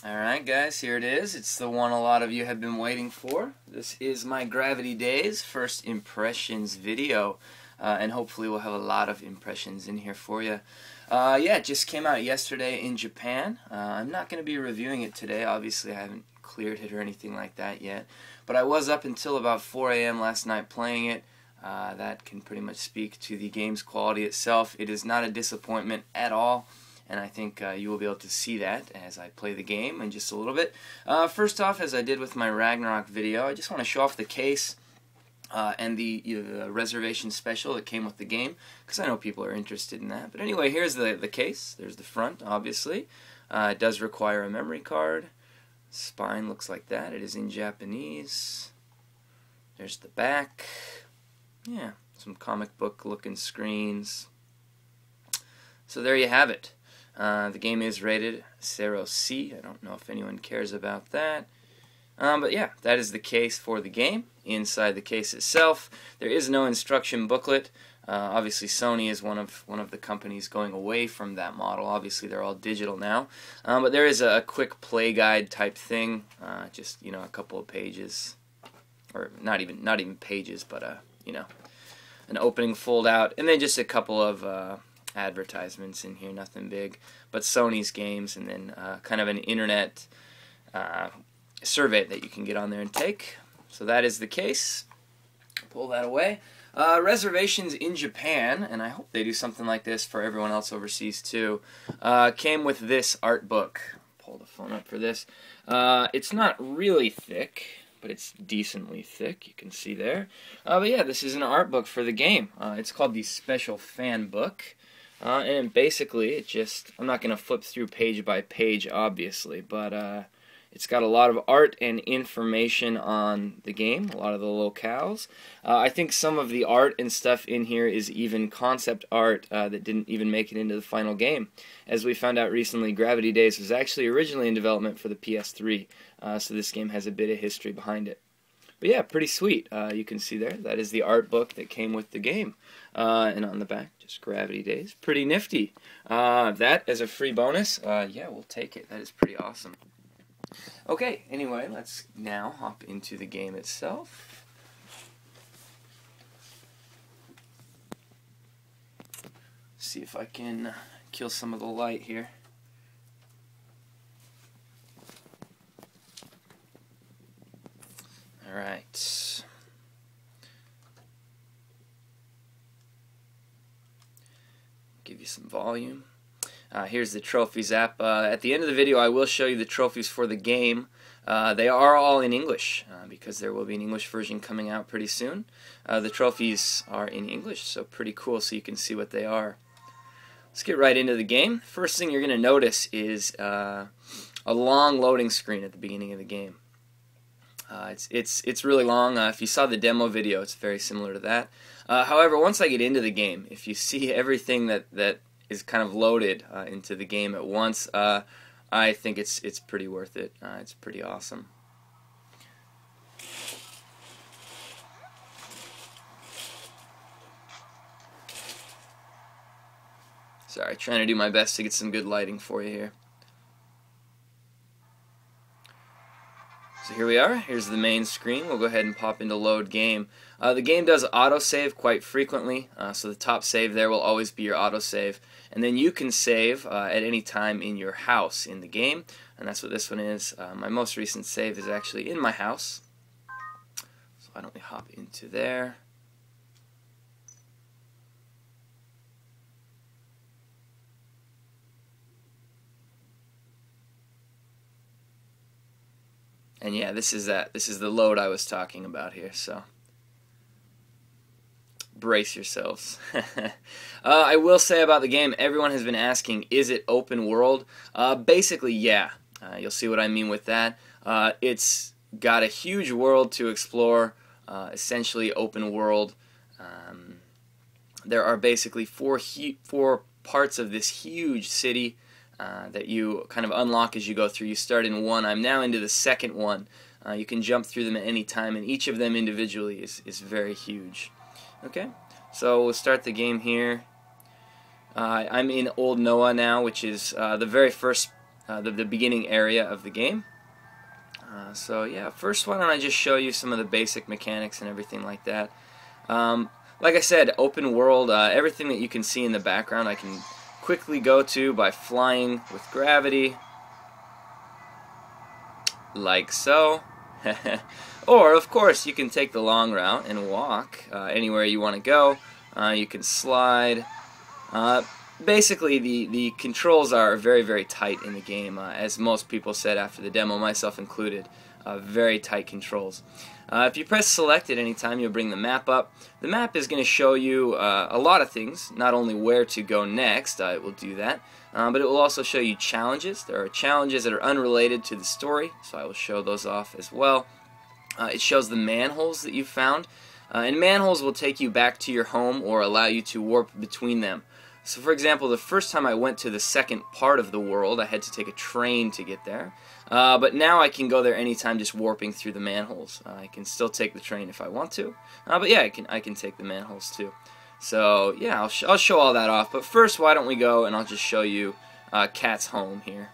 Alright guys, here it is. It's the one a lot of you have been waiting for. This is my Gravity Daze first impressions video. And hopefully we'll have a lot of impressions in here for you. Yeah, it just came out yesterday in Japan. I'm not going to be reviewing it today. Obviously I haven't cleared it or anything like that yet. But I was up until about 4 a.m. last night playing it. That can pretty much speak to the game's quality itself. It is not a disappointment at all. And I think you will be able to see that as I play the game in just a little bit. First off, as I did with my Ragnarok video, I just want to show off the case and the reservation special that came with the game, because I know people are interested in that. But anyway, here's the case. There's the front, obviously. It does require a memory card. Spine looks like that. It is in Japanese. There's the back. Yeah, some comic book looking screens. So there you have it. The game is rated 0C. I don't know if anyone cares about that. But yeah, that is the case for the game. Inside the case itself, there is no instruction booklet. Obviously, Sony is one of the companies going away from that model. Obviously, they're all digital now. But there is a quick play guide type thing. Just a couple of pages, or not even pages, but an opening fold out, and then just a couple of advertisements in here, nothing big, but Sony's games, and then kind of an internet survey that you can get on there and take. So that is the case. Pull that away. Reservations in Japan, and I hope they do something like this for everyone else overseas too, came with this art book. Pull the phone up for this. It's not really thick, but it's decently thick, you can see there. But yeah, this is an art book for the game. It's called the Special Fan Book. And basically, I'm not going to flip through page by page, obviously, but it's got a lot of art and information on the game, a lot of the locales. I think some of the art and stuff in here is even concept art that didn't even make it into the final game. As we found out recently, Gravity Daze was actually originally in development for the PS3, so this game has a bit of history behind it. But yeah, pretty sweet. You can see there, that is the art book that came with the game. And on the back, just Gravity Daze. Pretty nifty. That as a free bonus, yeah, we'll take it. That is pretty awesome. Okay, anyway, let's now hop into the game itself. See if I can kill some of the light here. Alright. Give you some volume. Here's the trophies app. At the end of the video I will show you the trophies for the game. They are all in English because there will be an English version coming out pretty soon. The trophies are in English, so pretty cool, so you can see what they are. Let's get right into the game. First thing you're going to notice is a long loading screen at the beginning of the game. It's really long. If you saw the demo video, it's very similar to that. However, once I get into the game, if you see everything that is kind of loaded into the game at once, I think it's pretty worth it. It's pretty awesome. Sorry, trying to do my best to get some good lighting for you here. So here we are. Here's the main screen. We'll go ahead and pop into load game. The game does autosave quite frequently, so the top save there will always be your autosave. And then you can save at any time in your house in the game, and that's what this one is. My most recent save is actually in my house. So why don't we hop into there. And yeah, this is the load I was talking about here, so brace yourselves. I will say about the game, everyone has been asking, is it open world? Basically, yeah. You'll see what I mean with that. It's got a huge world to explore, essentially open world. There are basically four parts of this huge city that you kind of unlock as you go through. You start in one. I'm now into the second one. You can jump through them at any time, and each of them individually is very huge. Okay, so we'll start the game here. I'm in Old Noah now, which is the very first the beginning area of the game. So yeah, first why don't I just show you some of the basic mechanics and everything like that. Like I said, open world, everything that you can see in the background I can quickly go to by flying with gravity, like so. Or, of course, you can take the long route and walk anywhere you want to go. You can slide. Basically, the controls are very, very tight in the game, as most people said after the demo, myself included. Very tight controls. If you press select at any time, you'll bring the map up. The map is going to show you a lot of things, not only where to go next, it will do that, but it will also show you challenges. There are challenges that are unrelated to the story, so I will show those off as well. It shows the manholes that you've found, and manholes will take you back to your home or allow you to warp between them. So for example, the first time I went to the second part of the world, I had to take a train to get there. But now I can go there anytime just warping through the manholes. I can still take the train if I want to. But yeah, I can take the manholes too. So yeah, I'll show all that off. But first, why don't we go and I'll just show you Cat's home here.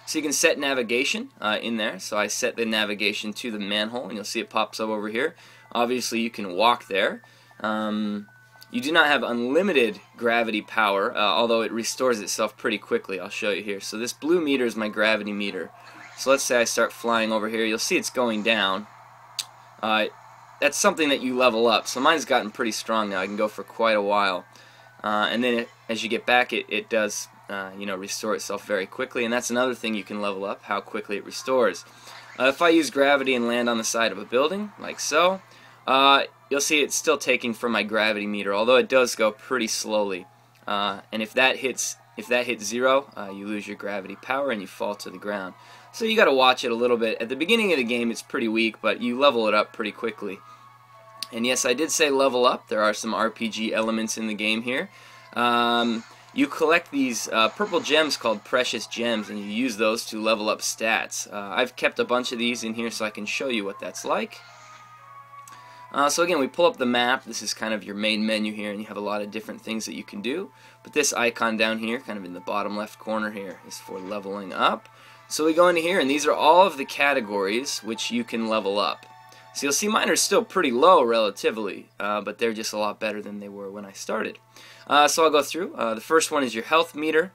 So you can set navigation in there. So I set the navigation to the manhole, and you'll see it pops up over here. Obviously, you can walk there. You do not have unlimited gravity power, although it restores itself pretty quickly. I'll show you here. So this blue meter is my gravity meter. So let's say I start flying over here. You'll see it's going down. That's something that you level up. So mine's gotten pretty strong now. I can go for quite a while. And then as you get back, it does restore itself very quickly. And that's another thing you can level up, how quickly it restores. If I use gravity and land on the side of a building, like so, you'll see it's still taking from my gravity meter, although it does go pretty slowly. And if that hits 0, you lose your gravity power and you fall to the ground. So you got to watch it a little bit. At the beginning of the game, it's pretty weak, but you level it up pretty quickly. And yes, I did say level up. There are some RPG elements in the game here. You collect these purple gems called precious gems, and you use those to level up stats. I've kept a bunch of these in here so I can show you what that's like. So again, we pull up the map. This is kind of your main menu here, and you have a lot of different things that you can do. But this icon down here, kind of in the bottom left corner here, is for leveling up. So we go into here, and these are all of the categories which you can level up. So you'll see mine are still pretty low relatively, but they're just a lot better than they were when I started. So I'll go through. The first one is your health meter.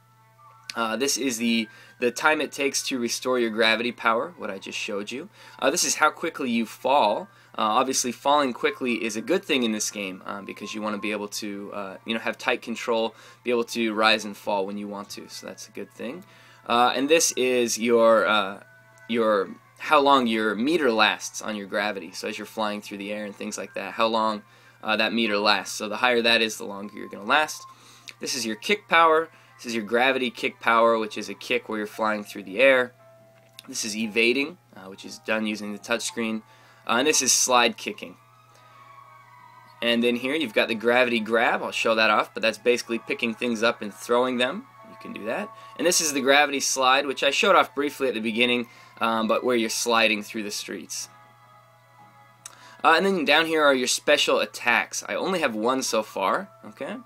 This is the time it takes to restore your gravity power, what I just showed you. This is how quickly you fall. Obviously, falling quickly is a good thing in this game because you want to be able to, have tight control, be able to rise and fall when you want to. So that's a good thing. And this is your how long your meter lasts on your gravity. So as you're flying through the air and things like that, how long that meter lasts. So the higher that is, the longer you're going to last. This is your kick power. This is your gravity kick power, which is a kick where you're flying through the air. This is evading, which is done using the touchscreen. And this is slide kicking. And then here you've got the gravity grab. I'll show that off, but that's basically picking things up and throwing them. You can do that. And this is the gravity slide, which I showed off briefly at the beginning, but where you're sliding through the streets. And then down here are your special attacks. I only have one so far, okay?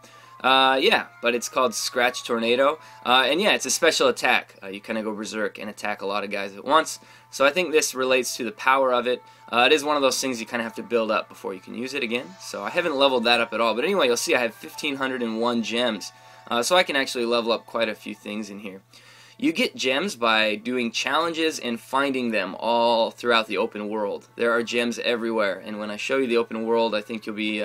Yeah, but it's called Scratch Tornado. And yeah, it's a special attack. You kind of go berserk and attack a lot of guys at once. So I think this relates to the power of it. It is one of those things you kind of have to build up before you can use it again. So I haven't leveled that up at all. But anyway, you'll see I have 1,501 gems. So I can actually level up quite a few things in here. You get gems by doing challenges and finding them all throughout the open world. There are gems everywhere. And when I show you the open world, I think you'll be,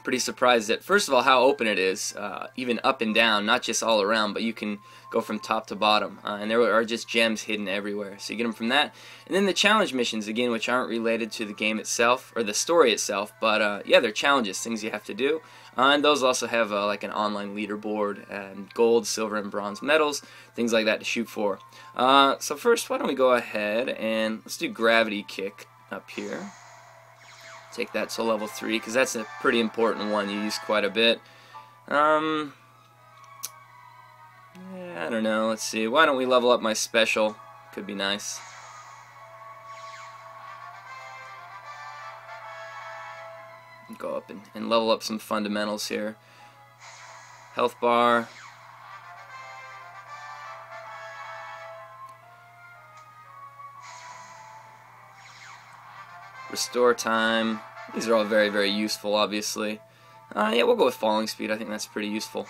pretty surprised at, first of all, how open it is, even up and down, not just all around, but you can go from top to bottom, and there are just gems hidden everywhere. So you get them from that. And then the challenge missions, again, which aren't related to the game itself, or the story itself, but yeah, they're challenges, things you have to do. And those also have like an online leaderboard, and gold, silver, and bronze medals, things like that to shoot for. So first, why don't we go ahead and let's do gravity kick up here. Take that to level 3 because that's a pretty important one you use quite a bit. Yeah, I don't know. Let's see. Why don't we level up my special? Could be nice. Go up and level up some fundamentals here. Health bar. Restore time. These are all very, very useful, obviously. Yeah, we'll go with falling speed. I think that's pretty useful.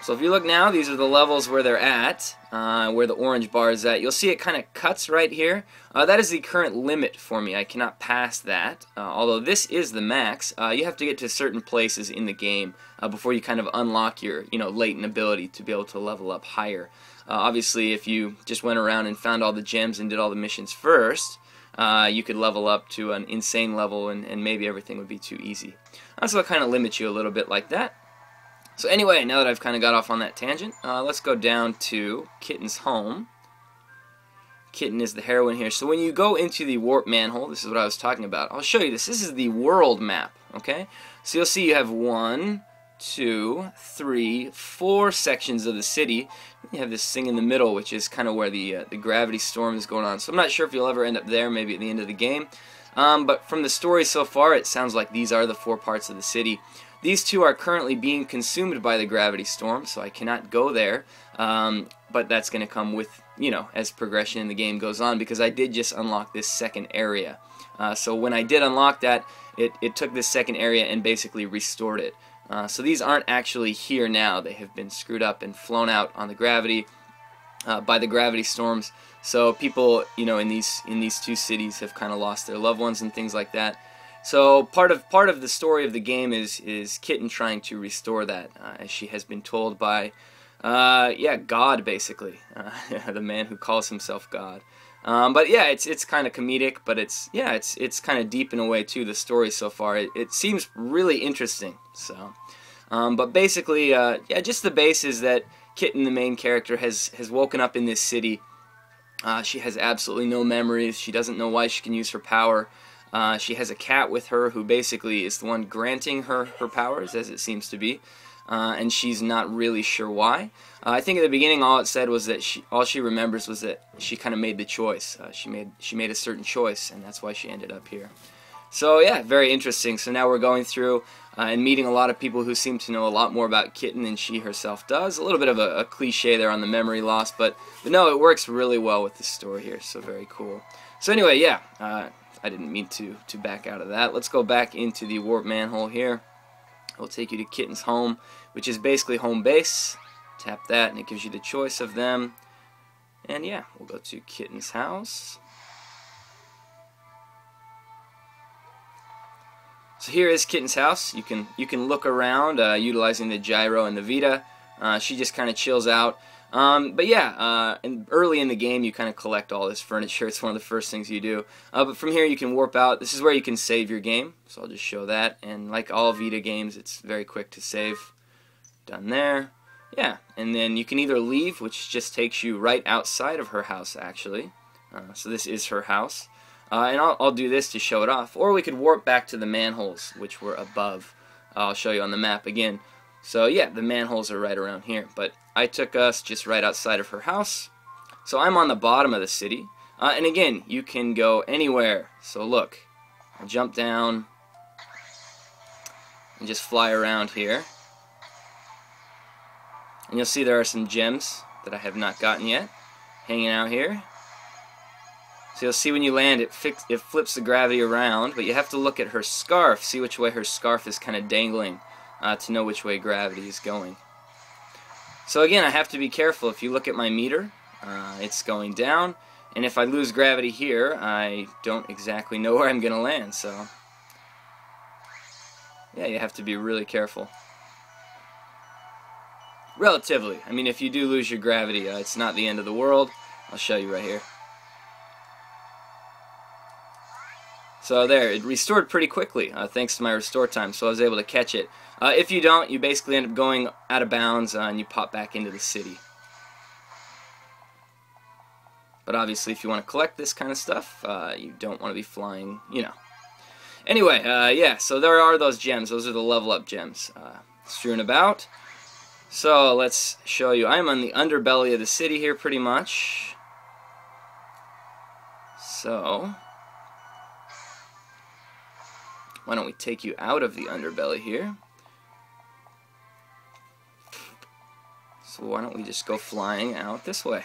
So if you look now, these are the levels where they're at, where the orange bar is at. You'll see it kind of cuts right here. That is the current limit for me. I cannot pass that. Although this is the max, you have to get to certain places in the game before you kind of unlock your, latent ability to be able to level up higher. Obviously, if you just went around and found all the gems and did all the missions first, you could level up to an insane level and maybe everything would be too easy. So it'll kind of limit you a little bit like that. So anyway, now that I've kind of got off on that tangent, let's go down to Kitten's home. Kitten is the heroine here. So when you go into the warp manhole, this is what I was talking about. I'll show you this. This is the world map, okay? So you'll see you have 1, 2, 3, 4 sections of the city. You have this thing in the middle, which is kind of where the gravity storm is going on. So I'm not sure if you'll ever end up there, maybe at the end of the game. But from the story so far, it sounds like these are the 4 parts of the city. These 2 are currently being consumed by the gravity storm, so I cannot go there, but that's going to come with, as progression in the game goes on, because I did just unlock this second area. So when I did unlock that, it took this second area and basically restored it. So these aren't actually here now. They have been screwed up and flown out on the gravity by the gravity storms. So people, in these 2 cities have kind of lost their loved ones and things like that. So part of the story of the game is Kitten trying to restore that, as she has been told by, God basically, the man who calls himself God. But yeah, it's kind of comedic, but it's kind of deep in a way too. The story so far, it seems really interesting. So, but basically, just the base is that Kitten, the main character, has woken up in this city. She has absolutely no memories. She doesn't know why she can use her power. She has a cat with her who basically is the one granting her powers, as it seems to be, and she's not really sure why. I think at the beginning all it said was that all she remembers was that she kind of made the choice. She made a certain choice, and that's why she ended up here. So yeah, very interesting. So now we're going through and meeting a lot of people who seem to know a lot more about Kitten than she herself does. A little bit of a cliche there on the memory loss, but no, it works really well with the story here, so very cool. So anyway, yeah, I didn't mean to back out of that. Let's go back into the warp manhole here. It'll take you to Kitten's home, which is basically home base. Tap that and it gives you the choice of them. And yeah, we'll go to Kitten's house. So here is Kitten's house. You can look around utilizing the gyro and the Vita. She just kind of chills out. But yeah, early in the game you kind of collect all this furniture. It's one of the first things you do. But from here you can warp out. This is where you can save your game. So I'll just show that. And like all Vita games, it's very quick to save. Done there. Yeah, and then you can either leave, which just takes you right outside of her house actually. So this is her house. And I'll do this to show it off. Or we could warp back to the manholes, which were above. I'll show you on the map again. So yeah, the manholes are right around here. But I took us just right outside of her house. So I'm on the bottom of the city. And again, you can go anywhere. So look, I'll jump down and just fly around here. And you'll see there are some gems that I have not gotten yet hanging out here. So you'll see when you land it flips the gravity around, but you have to look at her scarf, see which way her scarf is kind of dangling to know which way gravity is going. So again, I have to be careful. If you look at my meter, it's going down, and if I lose gravity here, I don't exactly know where I'm going to land. So yeah, you have to be really careful. Relatively. I mean, if you do lose your gravity, it's not the end of the world. I'll show you right here. So there, it restored pretty quickly thanks to my restore time, so I was able to catch it. If you don't, you basically end up going out of bounds and you pop back into the city. But obviously, if you want to collect this kind of stuff, you don't want to be flying, you know. Anyway, yeah, so there are those gems. Those are the level up gems strewn about. So let's show you. I'm on the underbelly of the city here pretty much. So why don't we take you out of the underbelly here? So why don't we just go flying out this way?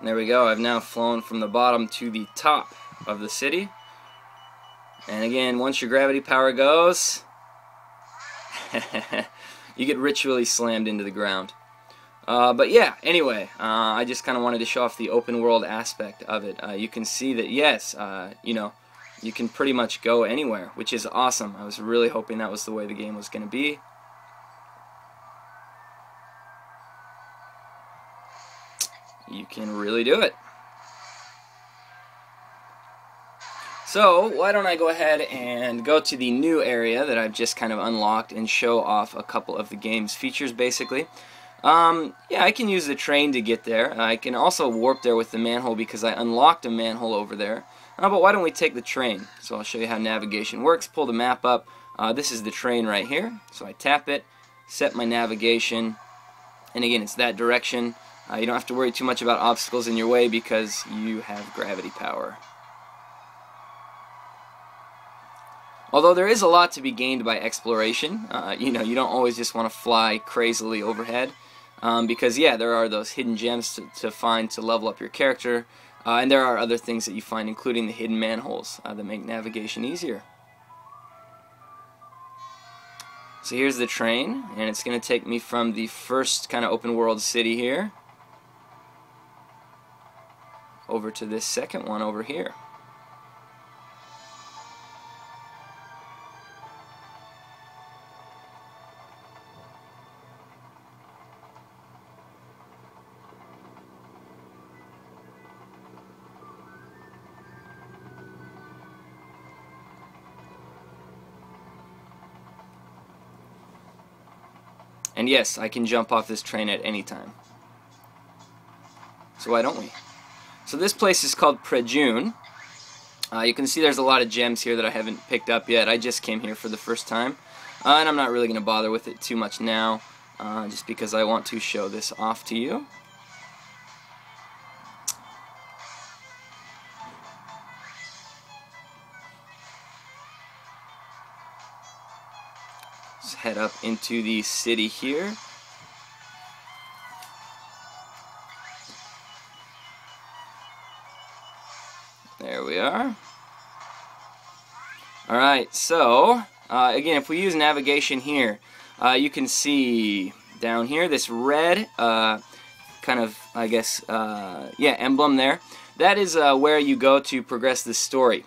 And there we go. I've now flown from the bottom to the top of the city. And again, once your gravity power goes, you get ritually slammed into the ground. But yeah, anyway, I just kind of wanted to show off the open world aspect of it. You can see that, yes, you know, you can pretty much go anywhere, which is awesome. I was really hoping that was the way the game was going to be. You can really do it. So, why don't I go ahead and go to the new area that I've just kind of unlocked and show off a couple of the game's features, basically. Yeah, I can use the train to get there. I can also warp there with the manhole because I unlocked a manhole over there. But why don't we take the train? So I'll show you how navigation works. Pull the map up. This is the train right here. So I tap it, set my navigation, and again, it's that direction. You don't have to worry too much about obstacles in your way because you have gravity power. Although there is a lot to be gained by exploration, you know, you don't always just want to fly crazily overhead, because yeah, there are those hidden gems to find to level up your character, and there are other things that you find, including the hidden manholes that make navigation easier. So here's the train, and it's going to take me from the first kind of open world city here over to this second one over here. And yes, I can jump off this train at any time. So why don't we? So this place is called Prejune. You can see there's a lot of gems here that I haven't picked up yet. I just came here for the first time. And I'm not really going to bother with it too much now, just because I want to show this off to you. Let's head up into the city here. There we are. Alright, so again, if we use navigation here, you can see down here this red kind of, I guess, yeah, emblem there. That is where you go to progress the story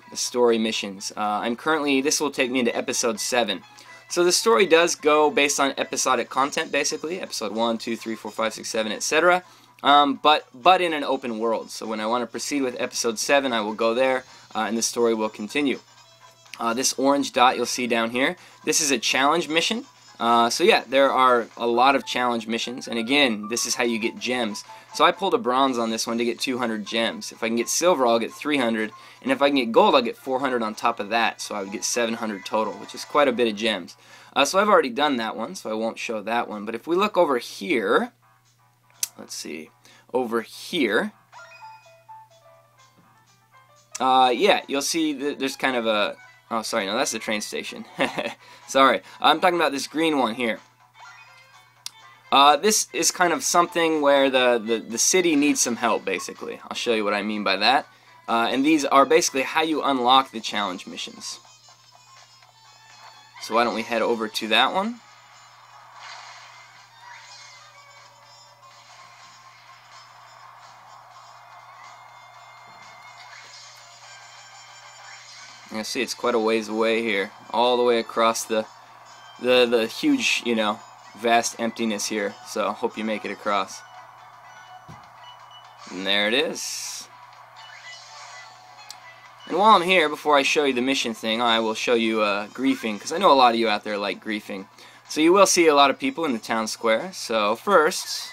missions. I'm currently, this will take me into episode 7. So the story does go based on episodic content, basically, episode 1, 2, 3, 4, 5, 6, 7, etc. But in an open world. So when I want to proceed with episode 7, I will go there, and the story will continue. This orange dot you'll see down here, this is a challenge mission. So yeah, there are a lot of challenge missions, and again, this is how you get gems. So I pulled a bronze on this one to get 200 gems. If I can get silver, I'll get 300, and if I can get gold, I'll get 400 on top of that, so I would get 700 total, which is quite a bit of gems. So I've already done that one, so I won't show that one. But if we look over here, let's see, over here, yeah, you'll see that there's kind of a, oh, sorry, no, that's the train station. Sorry, I'm talking about this green one here. This is kind of something where the city needs some help, basically. I'll show you what I mean by that. And these are basically how you unlock the challenge missions. So why don't we head over to that one. You'll see it's quite a ways away here, all the way across the huge, you know, vast emptiness here. So hope you make it across. And there it is. And while I'm here, before I show you the mission thing, I will show you griefing, because I know a lot of you out there like griefing. So you will see a lot of people in the town square. So first,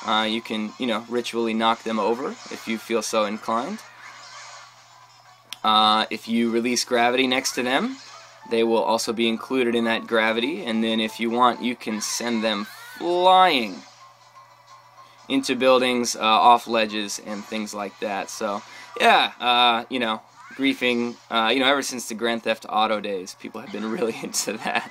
you can, you know, ritually knock them over if you feel so inclined. If you release gravity next to them, they will also be included in that gravity, and then if you want, you can send them flying into buildings, off ledges, and things like that. So, yeah, you know, griefing, you know, ever since the Grand Theft Auto days, people have been really into that.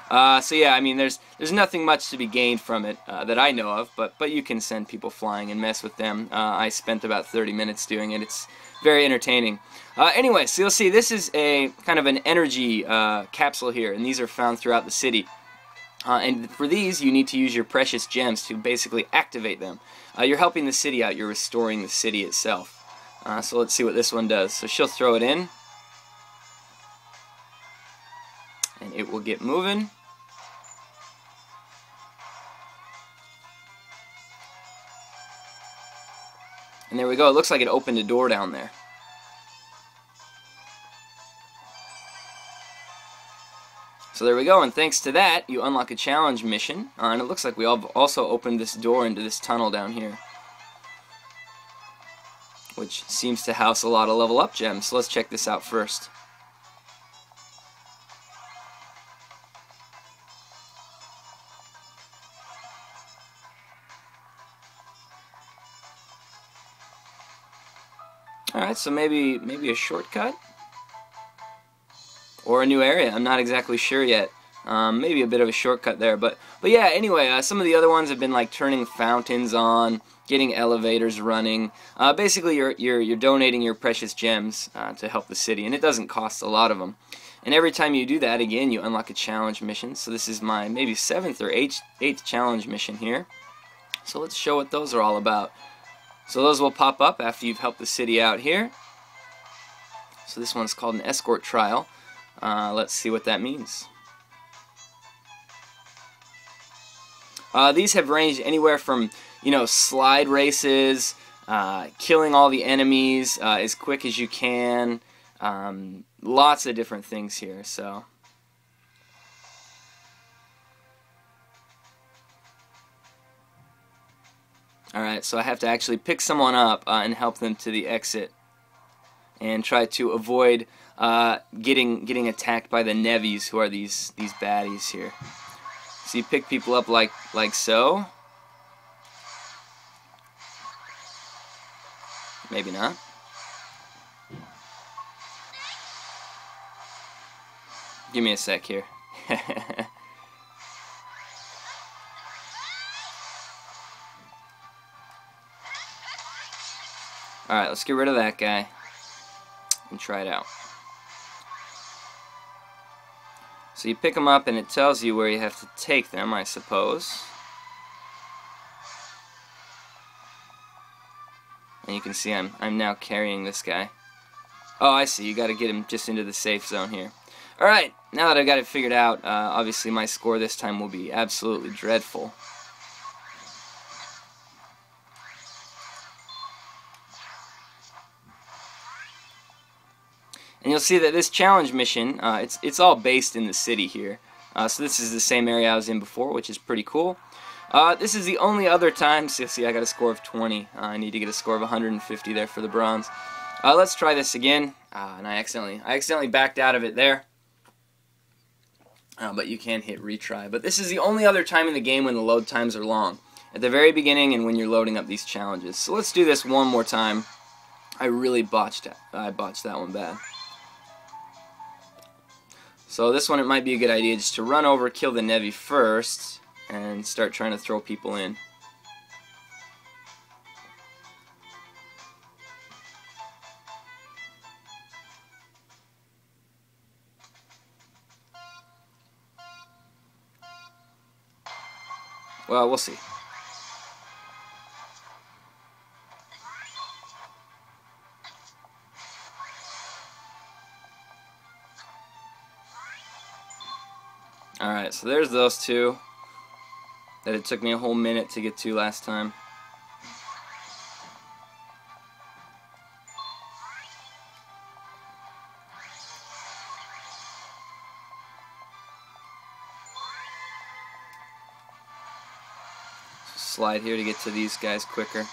So yeah, I mean, there's nothing much to be gained from it that I know of, but you can send people flying and mess with them. I spent about 30 minutes doing it. It's very entertaining. Anyway, so you'll see this is a kind of an energy capsule here, and these are found throughout the city. And for these, you need to use your precious gems to basically activate them. You're helping the city out. You're restoring the city itself. So let's see what this one does. So she'll throw it in, and it will get moving. And there we go. It looks like it opened a door down there. So there we go, and thanks to that, you unlock a challenge mission, and it looks like we also opened this door into this tunnel down here, which seems to house a lot of level up gems. So let's check this out first. Alright, so maybe a shortcut? Or a new area. I'm not exactly sure yet. Maybe a bit of a shortcut there, but yeah. Anyway, some of the other ones have been like turning fountains on, getting elevators running. Basically, you're donating your precious gems to help the city, and it doesn't cost a lot of them. And every time you do that, again, you unlock a challenge mission. So this is my maybe 7th or 8th challenge mission here. So let's show what those are all about. So those will pop up after you've helped the city out here. So this one's called an escort trial. Let's see what that means. These have ranged anywhere from, slide races, killing all the enemies as quick as you can, lots of different things here. So alright, so I have to actually pick someone up and help them to the exit, and try to avoid getting attacked by the Nevies, who are these baddies here. So you pick people up like so. Maybe not. Give me a sec here. Alright, let's get rid of that guy and try it out. So you pick them up and it tells you where you have to take them, I suppose. And you can see I'm now carrying this guy. Oh, I see. You got to get him just into the safe zone here. Alright, now that I've got it figured out, obviously my score this time will be absolutely dreadful. And you'll see that this challenge mission, it's all based in the city here. So this is the same area I was in before, which is pretty cool. This is the only other time, so you'll see I got a score of 20. I need to get a score of 150 there for the bronze. Let's try this again. And I accidentally backed out of it there. But you can hit retry. But this is the only other time in the game when the load times are long. At the very beginning and when you're loading up these challenges. So let's do this one more time. I really botched that one bad. So this one, it might be a good idea just to run over, kill the Nevi first, and start trying to throw people in. Well, we'll see. Alright, so there's those two that it took me a whole minute to get to last time. Slide here to get to these guys quicker.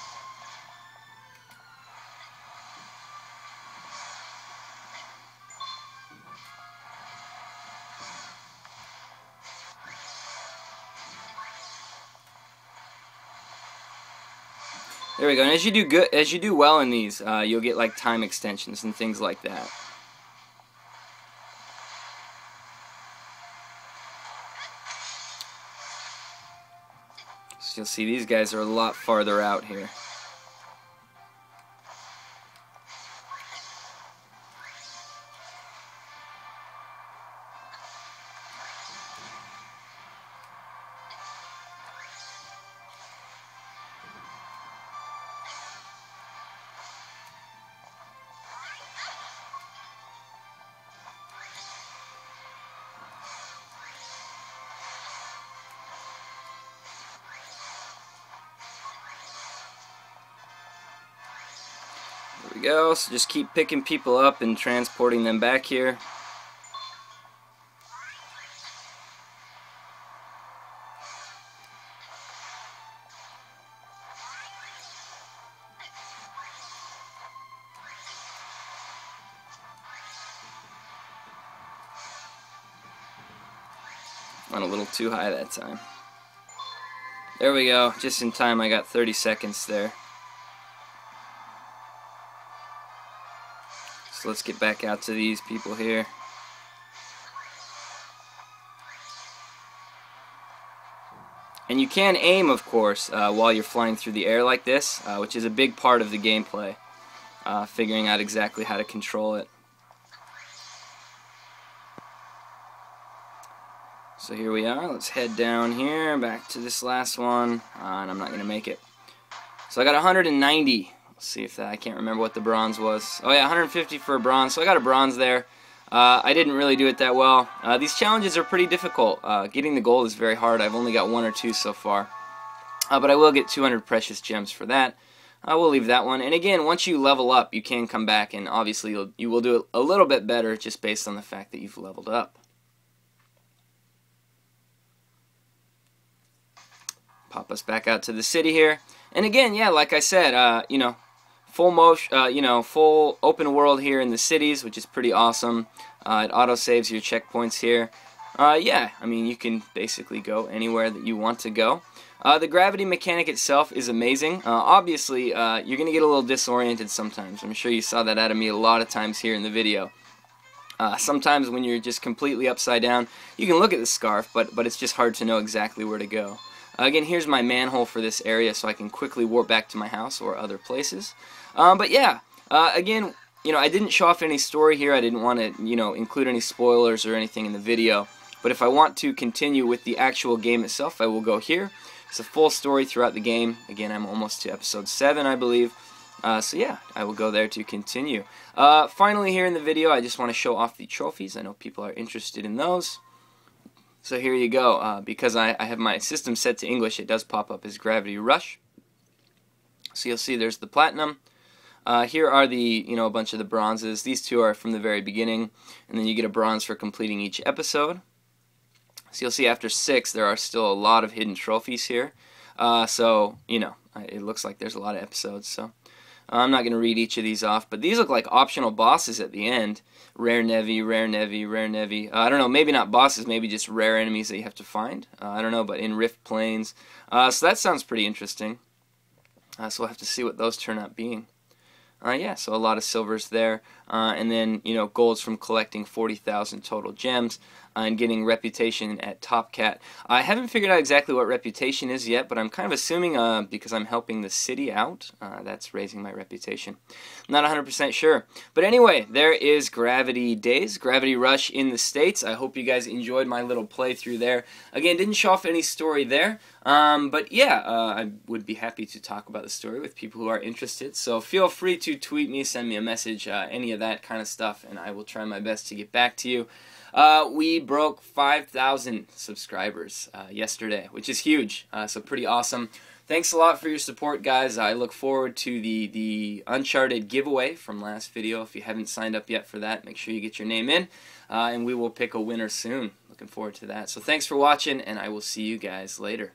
There we go. And as you do well in these, you'll get like time extensions and things like that. So you'll see these guys are a lot farther out here. There we go, so just keep picking people up and transporting them back here. Went a little too high that time. There we go, just in time. I got 30 seconds there. So let's get back out to these people here. And you can aim, of course, while you're flying through the air like this, which is a big part of the gameplay, figuring out exactly how to control it. So here we are. Let's head down here, back to this last one, and I'm not going to make it. So I got 190. Let's see if that, I can't remember what the bronze was. Oh yeah, 150 for a bronze, so I got a bronze there. I didn't really do it that well. These challenges are pretty difficult. Getting the gold is very hard. I've only got 1 or 2 so far. But I will get 200 precious gems for that. We'll leave that one. And again, once you level up, you can come back, and obviously you will do it a little bit better just based on the fact that you've leveled up. Pop us back out to the city here. And again, yeah, like I said, you know, full motion, you know, full open world here in the cities, which is pretty awesome. It auto saves your checkpoints here. Yeah, I mean, you can basically go anywhere that you want to go. The gravity mechanic itself is amazing. Obviously, you're going to get a little disoriented sometimes. I'm sure you saw that out of me a lot of times here in the video. Sometimes when you're just completely upside down, you can look at the scarf, but it's just hard to know exactly where to go. Again, here's my manhole for this area, so I can quickly warp back to my house or other places. But yeah, again, you know, I didn't show off any story here. I didn't want to, you know, include any spoilers or anything in the video. But if I want to continue with the actual game itself, I will go here. It's a full story throughout the game. Again, I'm almost to episode 7, I believe. So yeah, I will go there to continue. Finally here in the video, I just want to show off the trophies. I know people are interested in those. So here you go. Because I have my system set to English, it does pop up as Gravity Rush. So you'll see there's the platinum. Here are the, you know, a bunch of the bronzes. These 2 are from the very beginning, and then you get a bronze for completing each episode. So you'll see after 6, there are still a lot of hidden trophies here. So, you know, it looks like there's a lot of episodes. So I'm not going to read each of these off, but these look like optional bosses at the end. Rare Nevi, Rare Nevi, Rare Nevi. I don't know, maybe not bosses, maybe just rare enemies that you have to find. I don't know, but in Rift Plains. So that sounds pretty interesting. So we'll have to see what those turn out being. Yeah, so a lot of silvers there. And then, you know, golds from collecting 40,000 total gems. And getting reputation at Top Cat. I haven't figured out exactly what reputation is yet, but I'm kind of assuming because I'm helping the city out, that's raising my reputation. Not 100% sure. But anyway, there is Gravity Daze, Gravity Rush in the States. I hope you guys enjoyed my little playthrough there. Again, didn't show off any story there, but yeah, I would be happy to talk about the story with people who are interested. So feel free to tweet me, send me a message, any of that kind of stuff, and I will try my best to get back to you. We broke 5,000 subscribers yesterday, which is huge, so pretty awesome. Thanks a lot for your support, guys. I look forward to the Uncharted giveaway from last video. If you haven't signed up yet for that, make sure you get your name in, and we will pick a winner soon. Looking forward to that. So thanks for watching, and I will see you guys later.